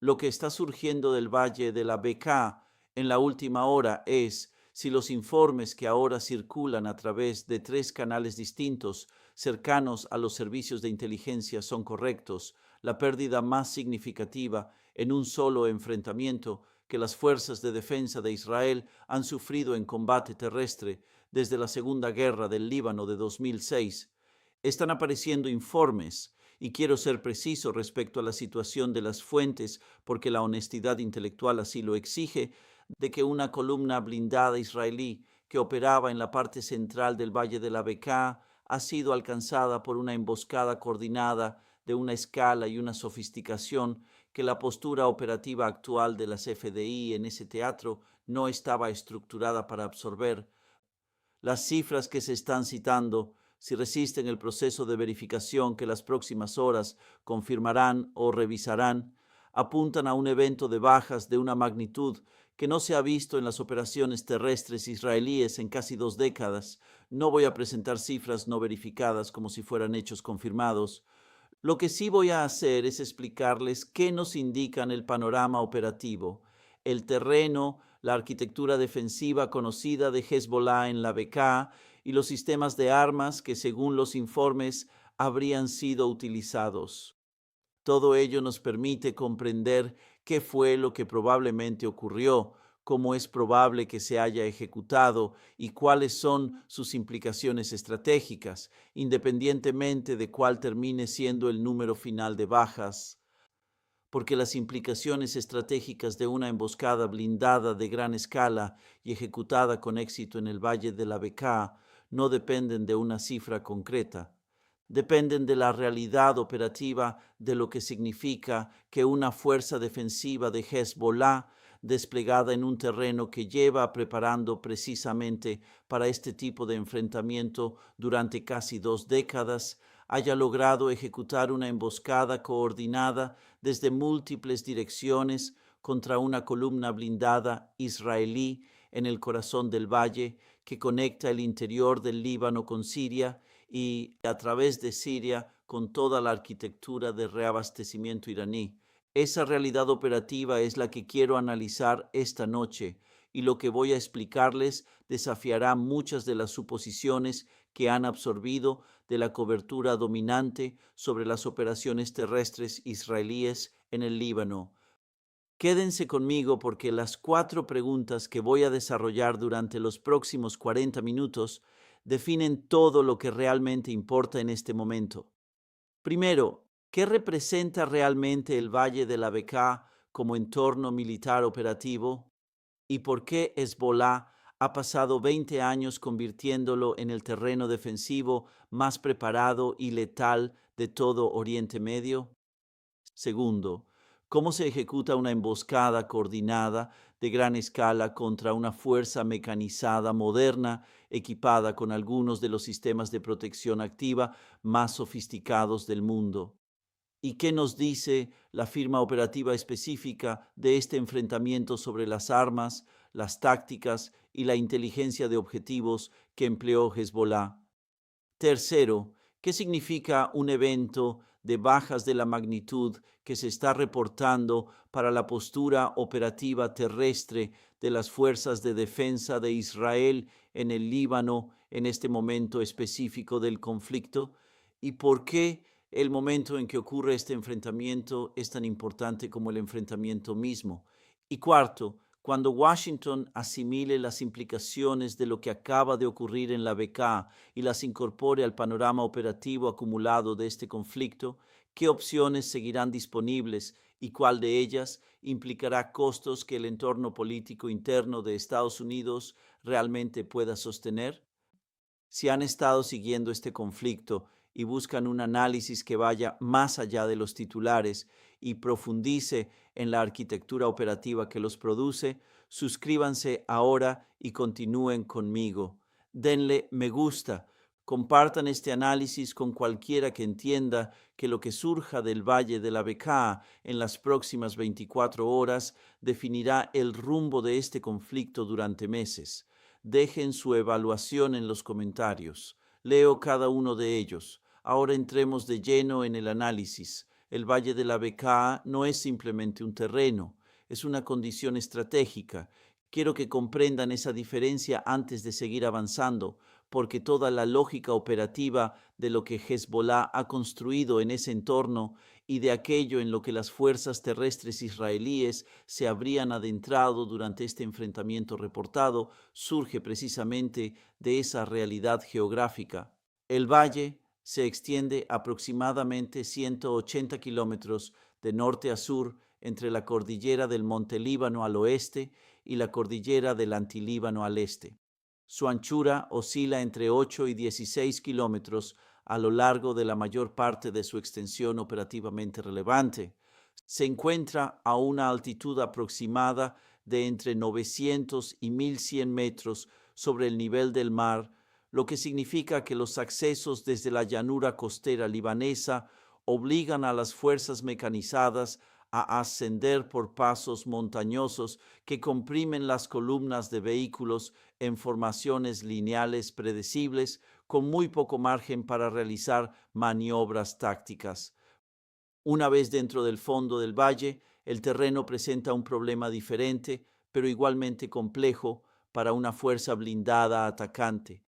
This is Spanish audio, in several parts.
Lo que está surgiendo del Valle de la Bekaa en la última hora es si los informes que ahora circulan a través de 3 canales distintos cercanos a los servicios de inteligencia son correctos. La pérdida más significativa en un solo enfrentamiento que las fuerzas de defensa de Israel han sufrido en combate terrestre desde la Segunda Guerra del Líbano de 2006. Están apareciendo informes y quiero ser preciso respecto a la situación de las fuentes, porque la honestidad intelectual así lo exige, de que una columna blindada israelí que operaba en la parte central del Valle de la Bekaa ha sido alcanzada por una emboscada coordinada de una escala y una sofisticación que la postura operativa actual de las FDI en ese teatro no estaba estructurada para absorber. Las cifras que se están citando, si resisten el proceso de verificación que las próximas horas confirmarán o revisarán, apuntan a un evento de bajas de una magnitud que no se ha visto en las operaciones terrestres israelíes en casi 2 décadas. No voy a presentar cifras no verificadas como si fueran hechos confirmados. Lo que sí voy a hacer es explicarles qué nos indican el panorama operativo, el terreno, la arquitectura defensiva conocida de Hezbollah en la Bekaa y los sistemas de armas que, según los informes, habrían sido utilizados. Todo ello nos permite comprender qué fue lo que probablemente ocurrió, cómo es probable que se haya ejecutado y cuáles son sus implicaciones estratégicas, independientemente de cuál termine siendo el número final de bajas, porque las implicaciones estratégicas de una emboscada blindada de gran escala y ejecutada con éxito en el Valle de la Bekaa no dependen de una cifra concreta. Dependen de la realidad operativa de lo que significa que una fuerza defensiva de Hezbollah desplegada en un terreno que lleva preparando precisamente para este tipo de enfrentamiento durante casi 2 décadas haya logrado ejecutar una emboscada coordinada desde múltiples direcciones contra una columna blindada israelí en el corazón del valle que conecta el interior del Líbano con Siria y a través de Siria con toda la arquitectura de reabastecimiento iraní. Esa realidad operativa es la que quiero analizar esta noche y lo que voy a explicarles desafiará muchas de las suposiciones que han absorbido de la cobertura dominante sobre las operaciones terrestres israelíes en el Líbano. Quédense conmigo porque las 4 preguntas que voy a desarrollar durante los próximos 40 minutos definen todo lo que realmente importa en este momento. Primero, ¿qué representa realmente el Valle de la Bekaa como entorno militar operativo? ¿Y por qué Hezbollah ha pasado 20 años convirtiéndolo en el terreno defensivo más preparado y letal de todo Oriente Medio? Segundo, ¿cómo se ejecuta una emboscada coordinada de gran escala contra una fuerza mecanizada moderna equipada con algunos de los sistemas de protección activa más sofisticados del mundo? ¿Y qué nos dice la firma operativa específica de este enfrentamiento sobre las armas, las tácticas y la inteligencia de objetivos que empleó Hezbollah? Tercero, ¿qué significa un evento de bajas de la magnitud que se está reportando para la postura operativa terrestre de las fuerzas de defensa de Israel en el Líbano en este momento específico del conflicto? ¿Y por qué el momento en que ocurre este enfrentamiento es tan importante como el enfrentamiento mismo? Y cuarto, cuando Washington asimile las implicaciones de lo que acaba de ocurrir en la Bekaa y las incorpore al panorama operativo acumulado de este conflicto, ¿qué opciones seguirán disponibles y cuál de ellas implicará costos que el entorno político interno de Estados Unidos realmente pueda sostener? Si han estado siguiendo este conflicto y buscan un análisis que vaya más allá de los titulares y profundice en la arquitectura operativa que los produce, suscríbanse ahora y continúen conmigo. Denle me gusta. Compartan este análisis con cualquiera que entienda que lo que surja del Valle de la Bekaa en las próximas 24 horas definirá el rumbo de este conflicto durante meses. Dejen su evaluación en los comentarios. Leo cada uno de ellos. Ahora entremos de lleno en el análisis. El Valle de la Bekaa no es simplemente un terreno, es una condición estratégica. Quiero que comprendan esa diferencia antes de seguir avanzando, porque toda la lógica operativa de lo que Hezbollah ha construido en ese entorno y de aquello en lo que las fuerzas terrestres israelíes se habrían adentrado durante este enfrentamiento reportado surge precisamente de esa realidad geográfica. El valle se extiende aproximadamente 180 kilómetros de norte a sur entre la cordillera del Monte Líbano al oeste y la cordillera del Antilíbano al este. Su anchura oscila entre 8 y 16 kilómetros a lo largo de la mayor parte de su extensión operativamente relevante. Se encuentra a una altitud aproximada de entre 900 y 1100 metros sobre el nivel del mar, lo que significa que los accesos desde la llanura costera libanesa obligan a las fuerzas mecanizadas a ascender por pasos montañosos que comprimen las columnas de vehículos en formaciones lineales predecibles con muy poco margen para realizar maniobras tácticas. Una vez dentro del fondo del valle, el terreno presenta un problema diferente, pero igualmente complejo para una fuerza blindada atacante.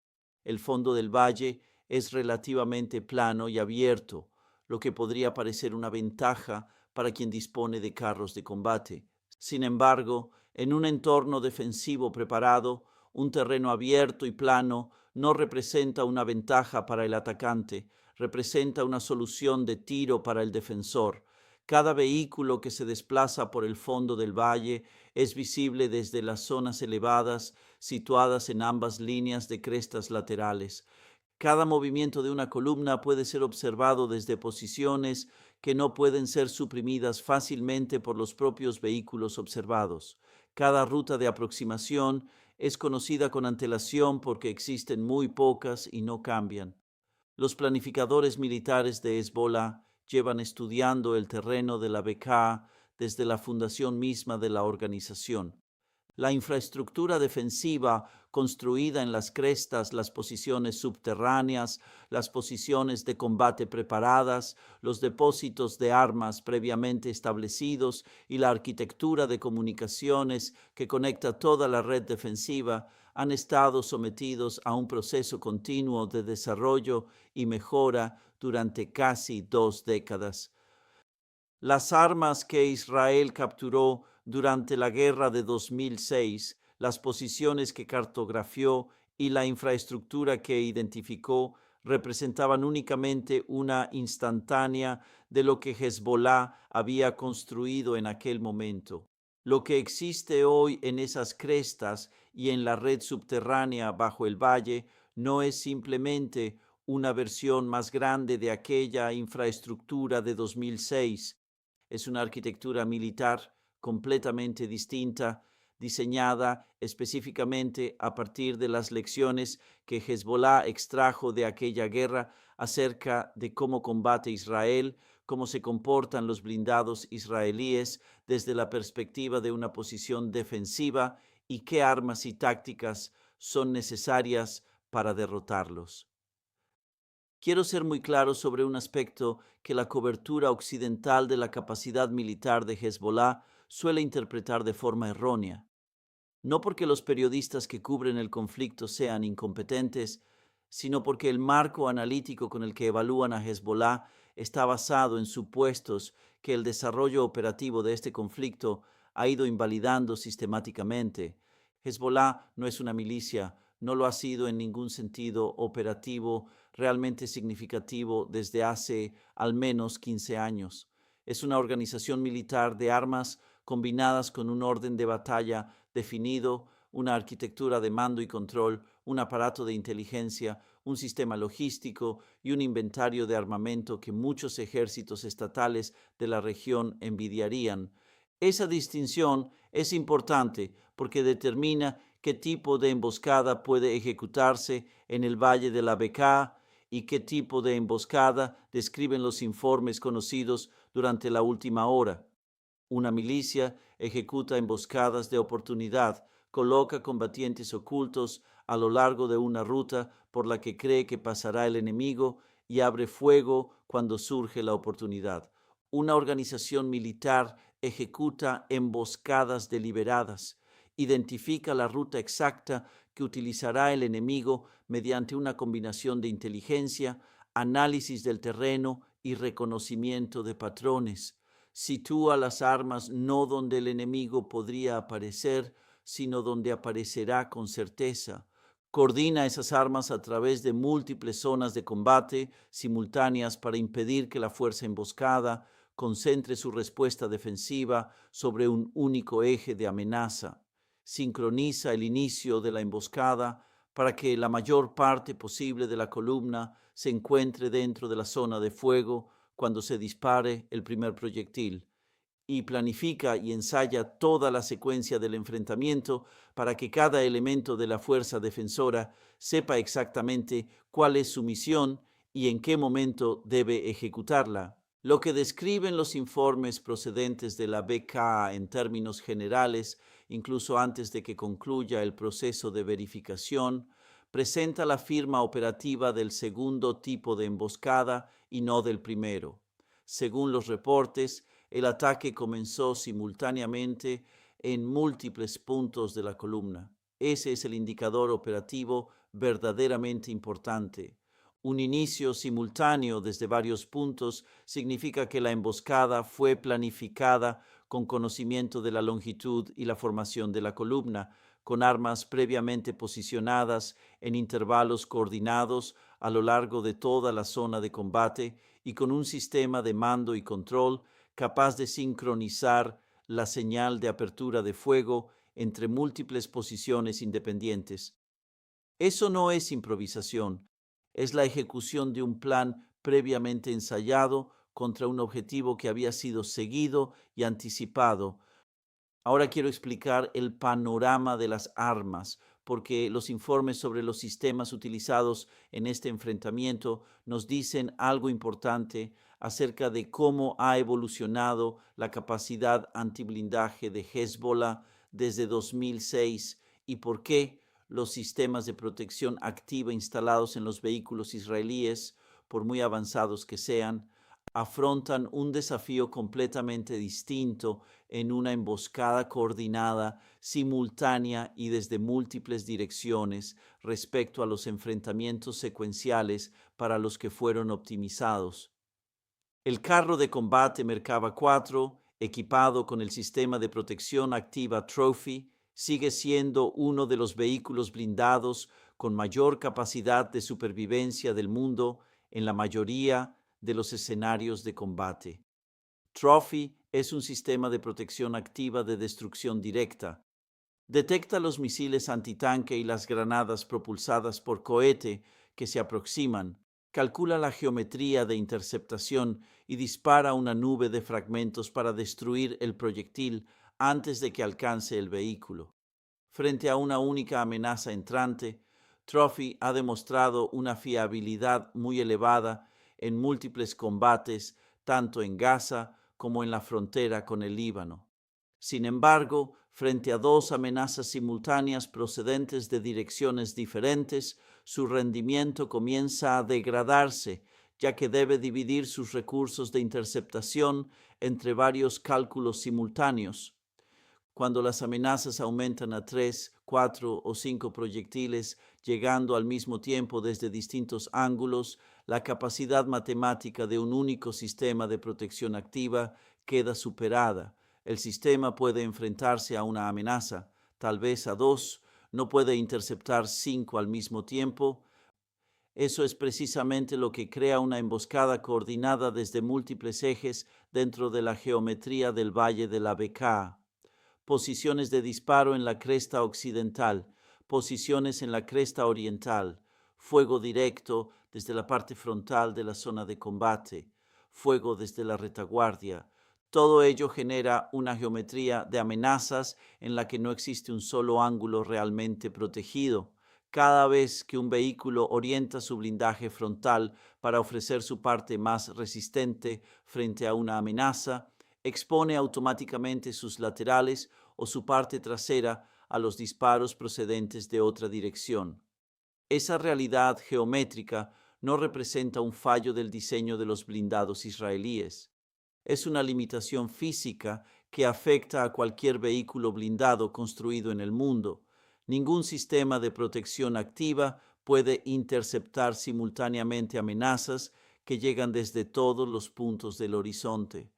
El fondo del valle es relativamente plano y abierto, lo que podría parecer una ventaja para quien dispone de carros de combate. Sin embargo, en un entorno defensivo preparado, un terreno abierto y plano no representa una ventaja para el atacante, representa una solución de tiro para el defensor. Cada vehículo que se desplaza por el fondo del valle es visible desde las zonas elevadas situadas en ambas líneas de crestas laterales. Cada movimiento de una columna puede ser observado desde posiciones que no pueden ser suprimidas fácilmente por los propios vehículos observados. Cada ruta de aproximación es conocida con antelación porque existen muy pocas y no cambian. Los planificadores militares de Hezbollah llevan estudiando el terreno de la Bekaa desde la fundación misma de la organización. La infraestructura defensiva construida en las crestas, las posiciones subterráneas, las posiciones de combate preparadas, los depósitos de armas previamente establecidos y la arquitectura de comunicaciones que conecta toda la red defensiva han estado sometidos a un proceso continuo de desarrollo y mejora durante casi 2 décadas. Las armas que Israel capturó durante la guerra de 2006, las posiciones que cartografió y la infraestructura que identificó representaban únicamente una instantánea de lo que Hezbollah había construido en aquel momento. Lo que existe hoy en esas crestas y en la red subterránea bajo el valle no es simplemente una versión más grande de aquella infraestructura de 2006. Es una arquitectura militar completamente distinta, diseñada específicamente a partir de las lecciones que Hezbollah extrajo de aquella guerra acerca de cómo combate Israel, cómo se comportan los blindados israelíes desde la perspectiva de una posición defensiva y qué armas y tácticas son necesarias para derrotarlos. Quiero ser muy claro sobre un aspecto que la cobertura occidental de la capacidad militar de Hezbollah suele interpretar de forma errónea. No porque los periodistas que cubren el conflicto sean incompetentes, sino porque el marco analítico con el que evalúan a Hezbollah está basado en supuestos que el desarrollo operativo de este conflicto ha ido invalidando sistemáticamente. Hezbollah no es una milicia, no lo ha sido en ningún sentido operativo realmente significativo desde hace al menos 15 años. Es una organización militar de armas combinadas con un orden de batalla definido, una arquitectura de mando y control, un aparato de inteligencia, un sistema logístico y un inventario de armamento que muchos ejércitos estatales de la región envidiarían. Esa distinción es importante porque determina qué tipo de emboscada puede ejecutarse en el Valle de la Bekaa y qué tipo de emboscada describen los informes conocidos durante la última hora. Una milicia ejecuta emboscadas de oportunidad, coloca combatientes ocultos a lo largo de una ruta por la que cree que pasará el enemigo y abre fuego cuando surge la oportunidad. Una organización militar ejecuta emboscadas deliberadas, identifica la ruta exacta que utilizará el enemigo mediante una combinación de inteligencia, análisis del terreno y reconocimiento de patrones. Sitúa las armas no donde el enemigo podría aparecer, sino donde aparecerá con certeza. Coordina esas armas a través de múltiples zonas de combate simultáneas para impedir que la fuerza emboscada concentre su respuesta defensiva sobre un único eje de amenaza. Sincroniza el inicio de la emboscada para que la mayor parte posible de la columna se encuentre dentro de la zona de fuego cuando se dispare el primer proyectil, y planifica y ensaya toda la secuencia del enfrentamiento para que cada elemento de la fuerza defensora sepa exactamente cuál es su misión y en qué momento debe ejecutarla. Lo que describen los informes procedentes de la BK en términos generales, incluso antes de que concluya el proceso de verificación, presenta la firma operativa del segundo tipo de emboscada y no del primero. Según los reportes, el ataque comenzó simultáneamente en múltiples puntos de la columna. Ese es el indicador operativo verdaderamente importante. Un inicio simultáneo desde varios puntos significa que la emboscada fue planificada con conocimiento de la longitud y la formación de la columna, con armas previamente posicionadas en intervalos coordinados a lo largo de toda la zona de combate y con un sistema de mando y control capaz de sincronizar la señal de apertura de fuego entre múltiples posiciones independientes. Eso no es improvisación, es la ejecución de un plan previamente ensayado contra un objetivo que había sido seguido y anticipado. Ahora quiero explicar el panorama de las armas, porque los informes sobre los sistemas utilizados en este enfrentamiento nos dicen algo importante acerca de cómo ha evolucionado la capacidad antiblindaje de Hezbollah desde 2006 y por qué los sistemas de protección activa instalados en los vehículos israelíes, por muy avanzados que sean, afrontan un desafío completamente distinto en una emboscada coordinada, simultánea y desde múltiples direcciones respecto a los enfrentamientos secuenciales para los que fueron optimizados. El carro de combate Merkava 4, equipado con el sistema de protección activa Trophy, sigue siendo uno de los vehículos blindados con mayor capacidad de supervivencia del mundo en la mayoría de los escenarios de combate. Trophy es un sistema de protección activa de destrucción directa. Detecta los misiles antitanque y las granadas propulsadas por cohete que se aproximan, calcula la geometría de interceptación y dispara una nube de fragmentos para destruir el proyectil antes de que alcance el vehículo. Frente a una única amenaza entrante, Trophy ha demostrado una fiabilidad muy elevada en múltiples combates, tanto en Gaza como en la frontera con el Líbano. Sin embargo, frente a dos amenazas simultáneas procedentes de direcciones diferentes, su rendimiento comienza a degradarse, ya que debe dividir sus recursos de interceptación entre varios cálculos simultáneos. Cuando las amenazas aumentan a 3, 4 o 5 proyectiles, llegando al mismo tiempo desde distintos ángulos, la capacidad matemática de un único sistema de protección activa queda superada. El sistema puede enfrentarse a una amenaza, tal vez a 2, no puede interceptar 5 al mismo tiempo. Eso es precisamente lo que crea una emboscada coordinada desde múltiples ejes dentro de la geometría del Valle de la Bekaa. Posiciones de disparo en la cresta occidental, posiciones en la cresta oriental, fuego directo desde la parte frontal de la zona de combate, fuego desde la retaguardia. Todo ello genera una geometría de amenazas en la que no existe un solo ángulo realmente protegido. Cada vez que un vehículo orienta su blindaje frontal para ofrecer su parte más resistente frente a una amenaza, expone automáticamente sus laterales o su parte trasera a los disparos procedentes de otra dirección. Esa realidad geométrica no representa un fallo del diseño de los blindados israelíes. es una limitación física que afecta a cualquier vehículo blindado construido en el mundo. Ningún sistema de protección activa puede interceptar simultáneamente amenazas que llegan desde todos los puntos del horizonte.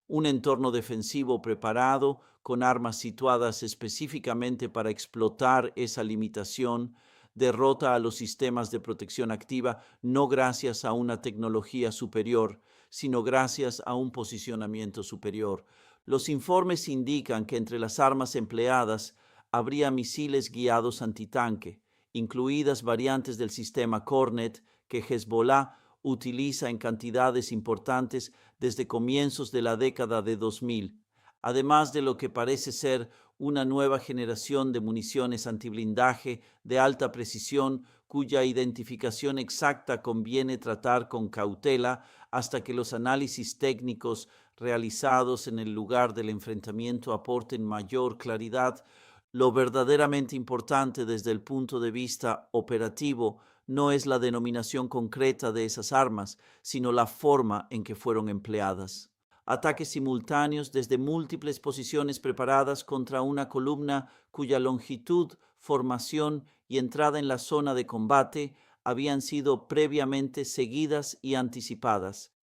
Un entorno defensivo preparado, con armas situadas específicamente para explotar esa limitación, derrota a los sistemas de protección activa no gracias a una tecnología superior, sino gracias a un posicionamiento superior. Los informes indican que entre las armas empleadas habría misiles guiados antitanque, incluidas variantes del sistema Cornet que Hezbollah utiliza en cantidades importantes desde comienzos de la década de 2000, además de lo que parece ser una nueva generación de municiones antiblindaje de alta precisión cuya identificación exacta conviene tratar con cautela hasta que los análisis técnicos realizados en el lugar del enfrentamiento aporten mayor claridad. Lo verdaderamente importante desde el punto de vista operativo no es la denominación concreta de esas armas, sino la forma en que fueron empleadas. Ataques simultáneos desde múltiples posiciones preparadas contra una columna cuya longitud, formación y entrada en la zona de combate habían sido previamente seguidas y anticipadas.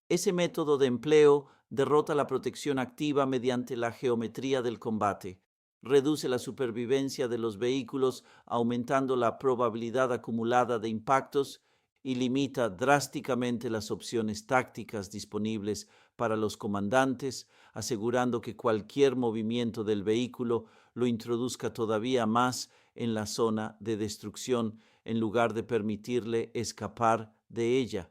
Ese método de empleo derrota la protección activa mediante la geometría del combate, reduce la supervivencia de los vehículos aumentando la probabilidad acumulada de impactos y limita drásticamente las opciones tácticas disponibles para los comandantes, asegurando que cualquier movimiento del vehículo lo introduzca todavía más en la zona de destrucción en lugar de permitirle escapar de ella.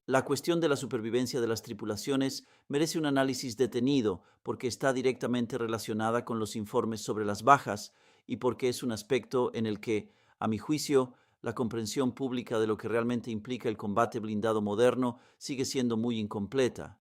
La cuestión de la supervivencia de las tripulaciones merece un análisis detenido porque está directamente relacionada con los informes sobre las bajas y porque es un aspecto en el que, a mi juicio, la comprensión pública de lo que realmente implica el combate blindado moderno sigue siendo muy incompleta.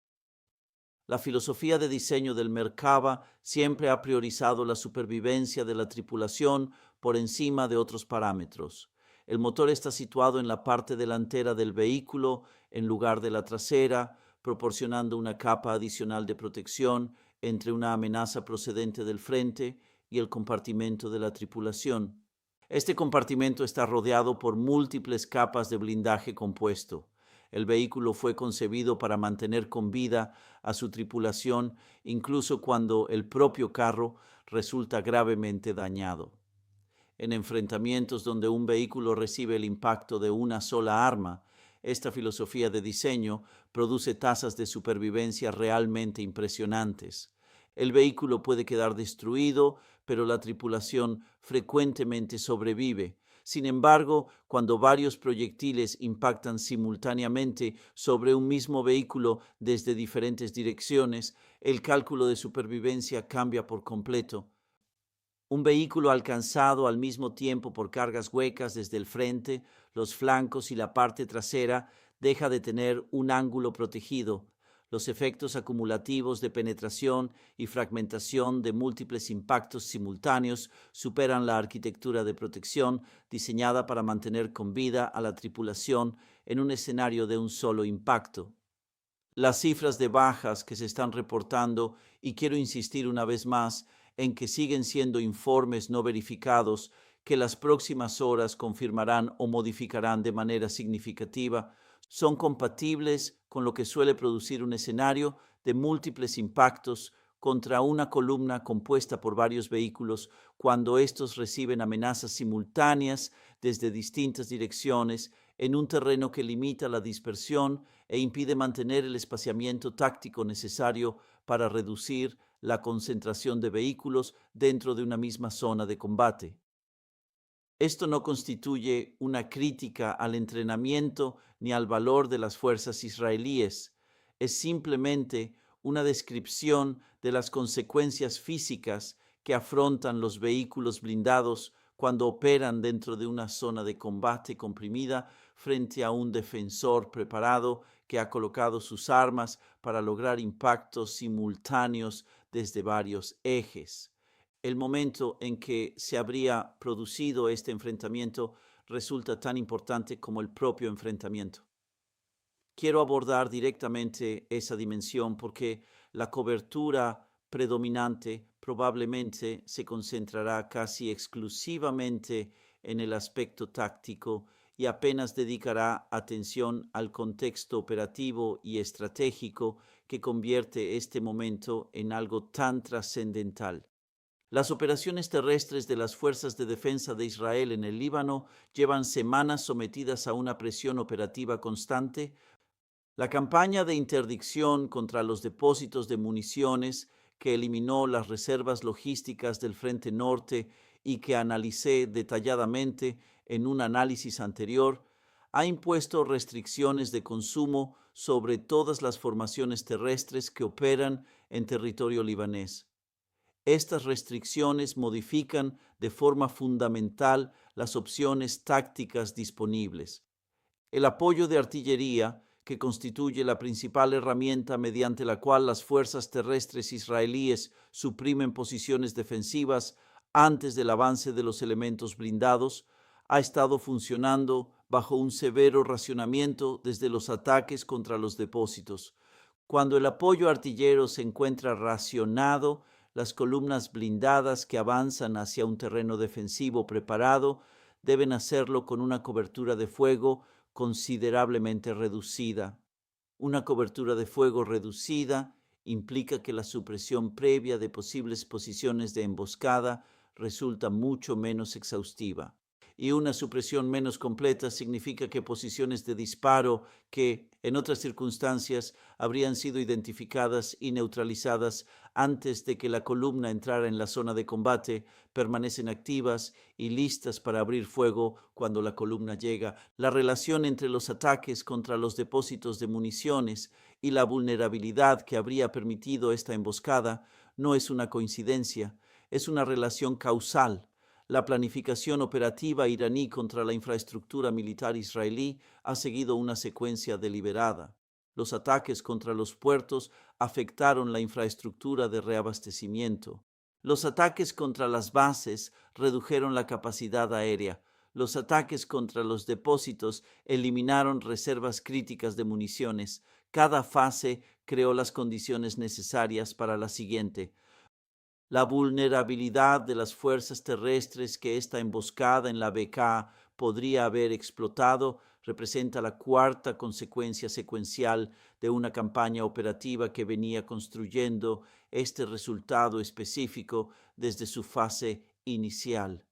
La filosofía de diseño del Merkava siempre ha priorizado la supervivencia de la tripulación por encima de otros parámetros. El motor está situado en la parte delantera del vehículo en lugar de la trasera, proporcionando una capa adicional de protección entre una amenaza procedente del frente y el compartimento de la tripulación. Este compartimento está rodeado por múltiples capas de blindaje compuesto. El vehículo fue concebido para mantener con vida a su tripulación, incluso cuando el propio carro resulta gravemente dañado. En enfrentamientos donde un vehículo recibe el impacto de una sola arma, esta filosofía de diseño produce tasas de supervivencia realmente impresionantes. El vehículo puede quedar destruido, pero la tripulación frecuentemente sobrevive. Sin embargo, cuando varios proyectiles impactan simultáneamente sobre un mismo vehículo desde diferentes direcciones, el cálculo de supervivencia cambia por completo. Un vehículo alcanzado al mismo tiempo por cargas huecas desde el frente, los flancos y la parte trasera deja de tener un ángulo protegido. Los efectos acumulativos de penetración y fragmentación de múltiples impactos simultáneos superan la arquitectura de protección diseñada para mantener con vida a la tripulación en un escenario de un solo impacto. Las cifras de bajas que se están reportando, y quiero insistir una vez más en que siguen siendo informes no verificados que las próximas horas confirmarán o modificarán de manera significativa, son compatibles con lo que suele producir un escenario de múltiples impactos contra una columna compuesta por varios vehículos cuando estos reciben amenazas simultáneas desde distintas direcciones en un terreno que limita la dispersión e impide mantener el espaciamiento táctico necesario para reducir la concentración de vehículos dentro de una misma zona de combate. Esto no constituye una crítica al entrenamiento ni al valor de las fuerzas israelíes. Es simplemente una descripción de las consecuencias físicas que afrontan los vehículos blindados cuando operan dentro de una zona de combate comprimida frente a un defensor preparado que ha colocado sus armas para lograr impactos simultáneos desde varios ejes. El momento en que se habría producido este enfrentamiento resulta tan importante como el propio enfrentamiento. Quiero abordar directamente esa dimensión porque la cobertura predominante probablemente se concentrará casi exclusivamente en el aspecto táctico y apenas dedicará atención al contexto operativo y estratégico que convierte este momento en algo tan trascendental. Las operaciones terrestres de las Fuerzas de Defensa de Israel en el Líbano llevan semanas sometidas a una presión operativa constante. La campaña de interdicción contra los depósitos de municiones que eliminó las reservas logísticas del Frente Norte y que analicé detalladamente en un análisis anterior, ha impuesto restricciones de consumo sobre todas las formaciones terrestres que operan en territorio libanés. Estas restricciones modifican de forma fundamental las opciones tácticas disponibles. El apoyo de artillería, que constituye la principal herramienta mediante la cual las fuerzas terrestres israelíes suprimen posiciones defensivas antes del avance de los elementos blindados, ha estado funcionando bajo un severo racionamiento desde los ataques contra los depósitos. Cuando el apoyo artillero se encuentra racionado, las columnas blindadas que avanzan hacia un terreno defensivo preparado deben hacerlo con una cobertura de fuego considerablemente reducida. Una cobertura de fuego reducida implica que la supresión previa de posibles posiciones de emboscada resulta mucho menos exhaustiva. Y una supresión menos completa significa que posiciones de disparo que, en otras circunstancias, habrían sido identificadas y neutralizadas antes de que la columna entrara en la zona de combate, permanecen activas y listas para abrir fuego cuando la columna llega. La relación entre los ataques contra los depósitos de municiones y la vulnerabilidad que habría permitido esta emboscada no es una coincidencia, es una relación causal. La planificación operativa iraní contra la infraestructura militar israelí ha seguido una secuencia deliberada. Los ataques contra los puertos afectaron la infraestructura de reabastecimiento. Los ataques contra las bases redujeron la capacidad aérea. Los ataques contra los depósitos eliminaron reservas críticas de municiones. Cada fase creó las condiciones necesarias para la siguiente. La vulnerabilidad de las fuerzas terrestres que esta emboscada en la Bekaa podría haber explotado representa la cuarta consecuencia secuencial de una campaña operativa que venía construyendo este resultado específico desde su fase inicial.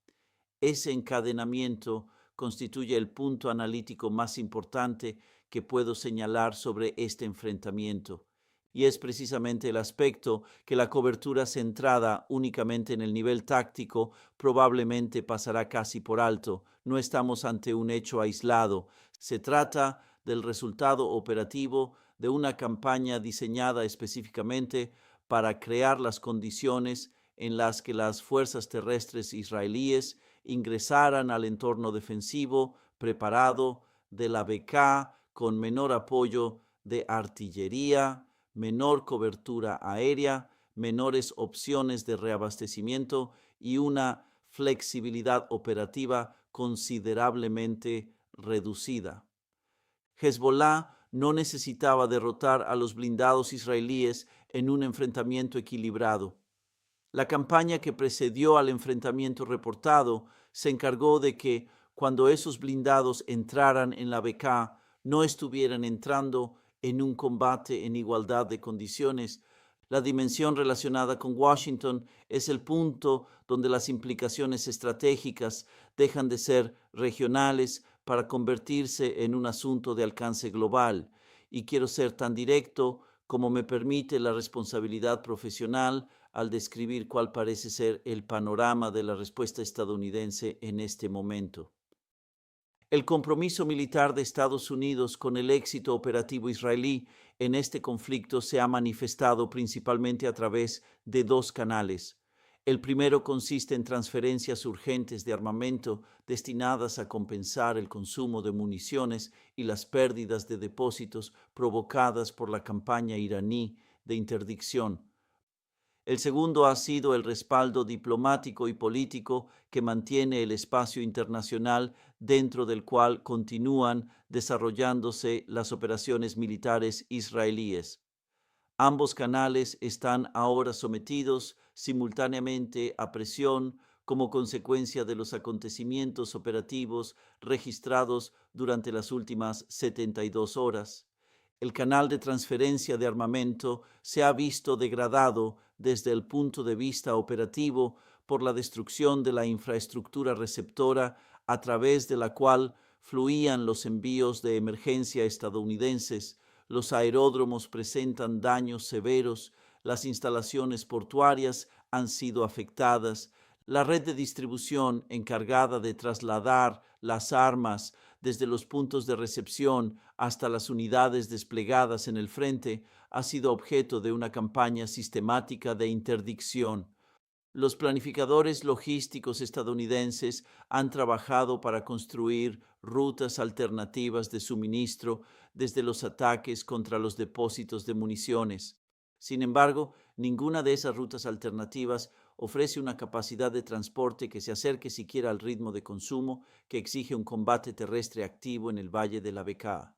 Ese encadenamiento constituye el punto analítico más importante que puedo señalar sobre este enfrentamiento. Y es precisamente el aspecto que la cobertura centrada únicamente en el nivel táctico probablemente pasará casi por alto. No estamos ante un hecho aislado. Se trata del resultado operativo de una campaña diseñada específicamente para crear las condiciones en las que las fuerzas terrestres israelíes ingresaran al entorno defensivo preparado de la Bekaa con menor apoyo de artillería, menor cobertura aérea, menores opciones de reabastecimiento y una flexibilidad operativa considerablemente reducida. Hezbollah no necesitaba derrotar a los blindados israelíes en un enfrentamiento equilibrado. La campaña que precedió al enfrentamiento reportado se encargó de que, cuando esos blindados entraran en la Bekaa, no estuvieran entrando en un combate en igualdad de condiciones. La dimensión relacionada con Washington es el punto donde las implicaciones estratégicas dejan de ser regionales para convertirse en un asunto de alcance global. Y quiero ser tan directo como me permite la responsabilidad profesional al describir cuál parece ser el panorama de la respuesta estadounidense en este momento. El compromiso militar de Estados Unidos con el éxito operativo israelí en este conflicto se ha manifestado principalmente a través de dos canales. El primero consiste en transferencias urgentes de armamento destinadas a compensar el consumo de municiones y las pérdidas de depósitos provocadas por la campaña iraní de interdicción. El segundo ha sido el respaldo diplomático y político que mantiene el espacio internacional dentro del cual continúan desarrollándose las operaciones militares israelíes. Ambos canales están ahora sometidos simultáneamente a presión como consecuencia de los acontecimientos operativos registrados durante las últimas 72 horas. El canal de transferencia de armamento se ha visto degradado desde el punto de vista operativo por la destrucción de la infraestructura receptora a través de la cual fluían los envíos de emergencia estadounidenses. Los aeródromos presentan daños severos, las instalaciones portuarias han sido afectadas, la red de distribución encargada de trasladar las armas desde los puntos de recepción hasta las unidades desplegadas en el frente ha sido objeto de una campaña sistemática de interdicción. Los planificadores logísticos estadounidenses han trabajado para construir rutas alternativas de suministro desde los ataques contra los depósitos de municiones. Sin embargo, ninguna de esas rutas alternativas ofrece una capacidad de transporte que se acerque siquiera al ritmo de consumo que exige un combate terrestre activo en el Valle de la Bekaa.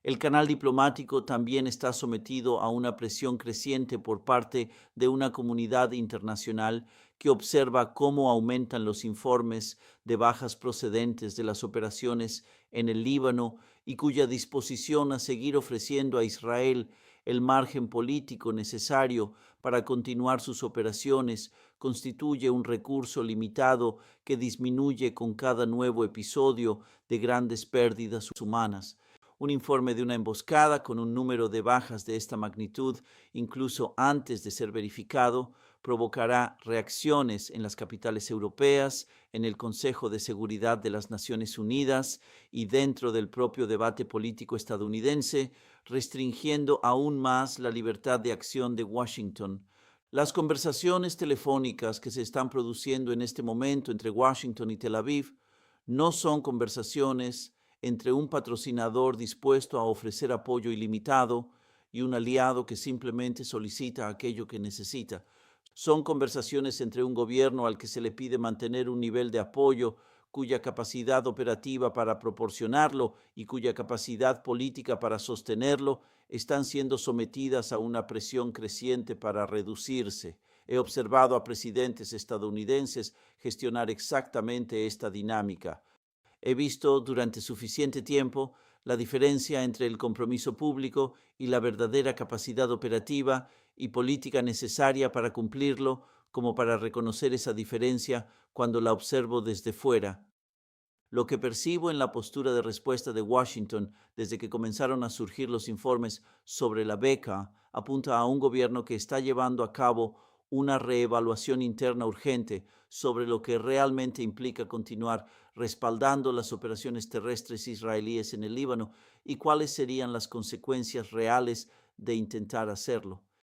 El canal diplomático también está sometido a una presión creciente por parte de una comunidad internacional que observa cómo aumentan los informes de bajas procedentes de las operaciones en el Líbano y cuya disposición a seguir ofreciendo a Israel el margen político necesario para continuar sus operaciones constituye un recurso limitado que disminuye con cada nuevo episodio de grandes pérdidas humanas. Un informe de una emboscada con un número de bajas de esta magnitud, incluso antes de ser verificado, provocará reacciones en las capitales europeas, en el Consejo de Seguridad de las Naciones Unidas y dentro del propio debate político estadounidense, restringiendo aún más la libertad de acción de Washington. Las conversaciones telefónicas que se están produciendo en este momento entre Washington y Tel Aviv no son conversaciones entre un patrocinador dispuesto a ofrecer apoyo ilimitado y un aliado que simplemente solicita aquello que necesita. Son conversaciones entre un gobierno al que se le pide mantener un nivel de apoyo cuya capacidad operativa para proporcionarlo y cuya capacidad política para sostenerlo están siendo sometidas a una presión creciente para reducirse. He observado a presidentes estadounidenses gestionar exactamente esta dinámica. He visto durante suficiente tiempo la diferencia entre el compromiso público y la verdadera capacidad operativa y política necesaria para cumplirlo, como para reconocer esa diferencia cuando la observo desde fuera. Lo que percibo en la postura de respuesta de Washington desde que comenzaron a surgir los informes sobre la beca apunta a un gobierno que está llevando a cabo una reevaluación interna urgente sobre lo que realmente implica continuar respaldando las operaciones terrestres israelíes en el Líbano y cuáles serían las consecuencias reales de intentar hacerlo.